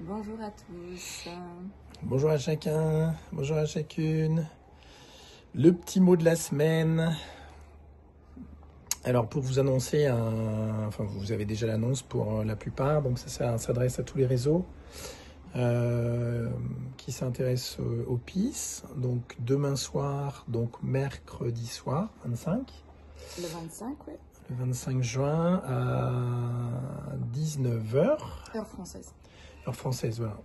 Bonjour à tous. Bonjour à chacun, bonjour à chacune. Le petit mot de la semaine. Alors pour vous annoncer, enfin vous avez déjà l'annonce pour la plupart, donc ça s'adresse à tous les réseaux qui s'intéressent au PIS. Donc demain soir, donc mercredi soir, 25. Le 25, oui. Le 25 juin à 19 heures. Heure française. Heure française, voilà.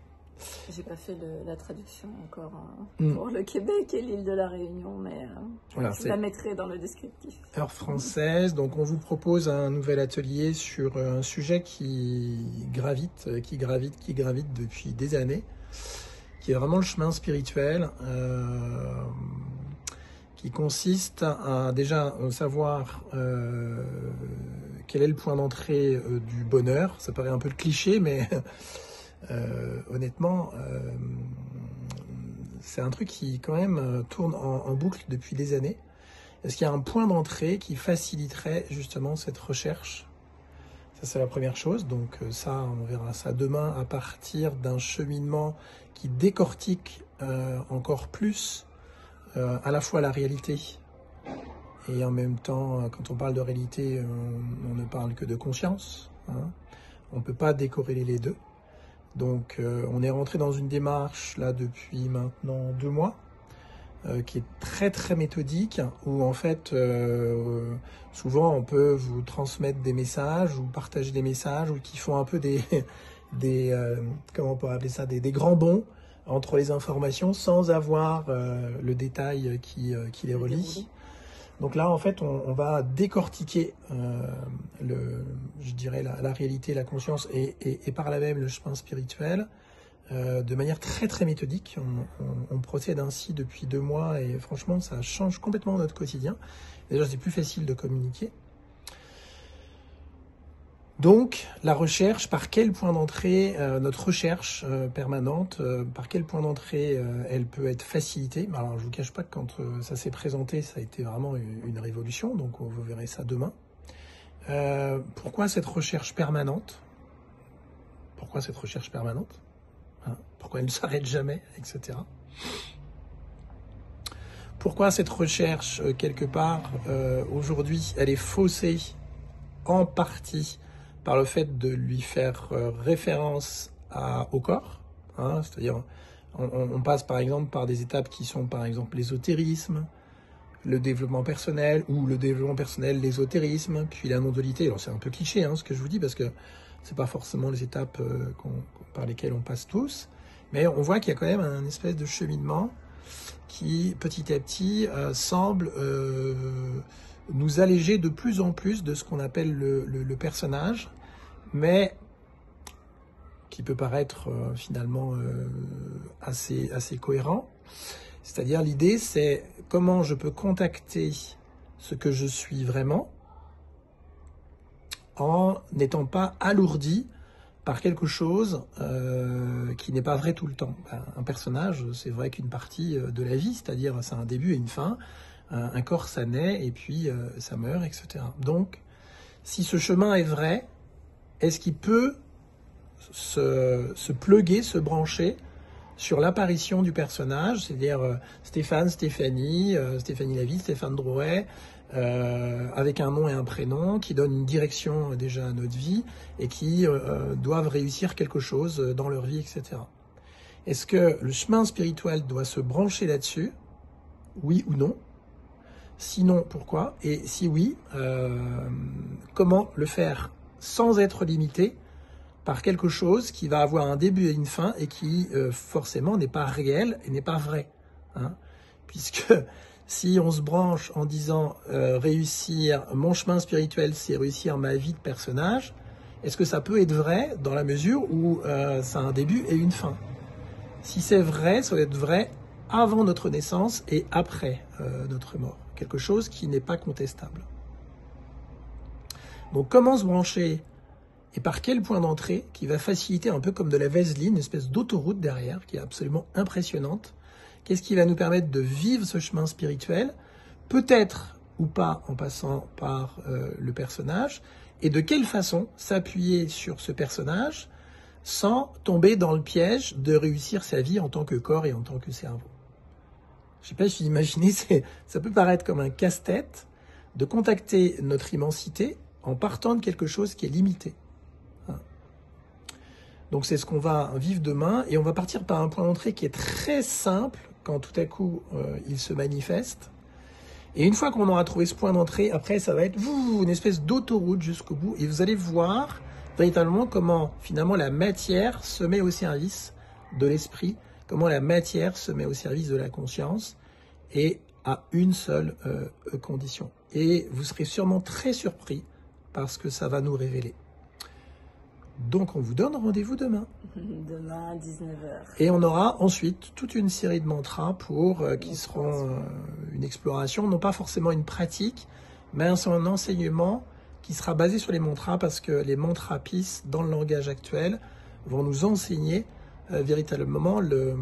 J'ai pas fait la traduction encore pour le Québec et l'île de la Réunion, mais Voilà, je la mettrai dans le descriptif. Heure française, donc on vous propose un nouvel atelier sur un sujet qui gravite depuis des années, qui est vraiment le chemin spirituel, qui consiste à déjà savoir quel est le point d'entrée du bonheur. Ça paraît un peu le cliché, mais honnêtement, c'est un truc qui quand même tourne en boucle depuis des années. Est-ce qu'il y a un point d'entrée qui faciliterait justement cette recherche? Ça, c'est la première chose. Donc ça, on verra ça demain à partir d'un cheminement qui décortique encore plus à la fois la réalité et en même temps, quand on parle de réalité, on ne parle que de conscience. Hein. On ne peut pas décorréler les deux. Donc on est rentré dans une démarche là depuis maintenant 2 mois qui est très très méthodique où en fait souvent on peut vous transmettre des messages ou partager des messages ou qui font un peu des comment on peut appeler ça, des grands bonds entre les informations sans avoir le détail qui les relie. Donc là, en fait, on va décortiquer je dirais la réalité, la conscience et par là même le chemin spirituel de manière très très méthodique. On procède ainsi depuis 2 mois et franchement, ça change complètement notre quotidien. Déjà, c'est plus facile de communiquer. Donc, la recherche, par quel point d'entrée, notre recherche permanente, par quel point d'entrée elle peut être facilitée. Alors, je ne vous cache pas que quand ça s'est présenté, ça a été vraiment une révolution, donc vous verrez ça demain. Pourquoi cette recherche permanente? Pourquoi cette recherche permanente? Hein, pourquoi elle ne s'arrête jamais, etc. Pourquoi cette recherche, quelque part, aujourd'hui, elle est faussée en partie par le fait de lui faire référence au corps, hein, c'est-à-dire on passe par exemple par des étapes qui sont par exemple l'ésotérisme, le développement personnel, ou le développement personnel, l'ésotérisme, puis la non-dualité. Alors c'est un peu cliché ce que je vous dis, parce que c'est pas forcément les étapes par lesquelles on passe tous, mais on voit qu'il y a quand même un espèce de cheminement qui petit à petit semble nous alléger de plus en plus de ce qu'on appelle le personnage, mais qui peut paraître finalement assez cohérent. C'est-à-dire l'idée, c'est comment je peux contacter ce que je suis vraiment en n'étant pas alourdi par quelque chose qui n'est pas vrai tout le temps. Un personnage, c'est vrai qu'une partie de la vie, c'est-à-dire c'est un début et une fin. Un corps, ça naît et puis ça meurt, etc. Donc, si ce chemin est vrai, est-ce qu'il peut se plugger, se brancher sur l'apparition du personnage, c'est-à-dire Stéphane, Stéphanie, Stéphanie Lavie, Stéphane Drouet, avec un nom et un prénom, qui donnent une direction déjà à notre vie et qui doivent réussir quelque chose dans leur vie, etc. Est-ce que le chemin spirituel doit se brancher là-dessus? Oui ou non? Sinon, pourquoi? Et si oui, comment le faire sans être limité par quelque chose qui va avoir un début et une fin et qui forcément n'est pas réel et n'est pas vrai, hein. Puisque si on se branche en disant réussir mon chemin spirituel, c'est réussir ma vie de personnage, est-ce que ça peut être vrai dans la mesure où ça a un début et une fin? Si c'est vrai, ça doit être vrai avant notre naissance et après notre mort. Quelque chose qui n'est pas contestable. Donc comment se brancher et par quel point d'entrée qui va faciliter un peu comme de la vaseline, une espèce d'autoroute derrière qui est absolument impressionnante. Qu'est-ce qui va nous permettre de vivre ce chemin spirituel, peut-être ou pas en passant par le personnage, et de quelle façon s'appuyer sur ce personnage sans tomber dans le piège de réussir sa vie en tant que corps et en tant que cerveau. Je ne sais pas si vous imaginez, ça peut paraître comme un casse-tête de contacter notre immensité en partant de quelque chose qui est limité. Donc c'est ce qu'on va vivre demain, et on va partir par un point d'entrée qui est très simple quand tout à coup il se manifeste. Et une fois qu'on aura trouvé ce point d'entrée, après ça va être une espèce d'autoroute jusqu'au bout, et vous allez voir véritablement comment finalement la matière se met au service de l'esprit, comment la matière se met au service de la conscience, et à une seule condition. Et vous serez sûrement très surpris par ce que ça va nous révéler. Donc on vous donne rendez-vous demain. Demain à 19h. Et on aura ensuite toute une série de mantras qui seront une exploration, non pas forcément une pratique, mais un enseignement qui sera basé sur les mantras, parce que les mantrapis, dans le langage actuel, vont nous enseigner véritablement le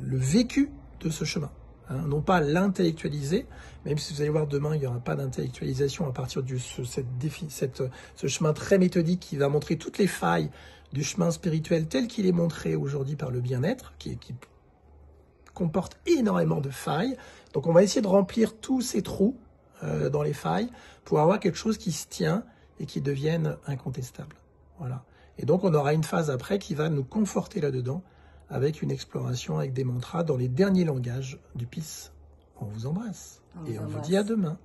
vécu de ce chemin. Non pas l'intellectualiser, même si vous allez voir demain, il n'y aura pas d'intellectualisation à partir de ce chemin très méthodique qui va montrer toutes les failles du chemin spirituel tel qu'il est montré aujourd'hui par le bien-être, qui comporte énormément de failles. Donc on va essayer de remplir tous ces trous dans les failles pour avoir quelque chose qui se tient et qui devienne incontestable. Voilà. Et donc on aura une phase après qui va nous conforter là-dedans, avec une exploration avec des mantras dans les derniers langages du PIS. On vous embrasse et on vous dit à demain.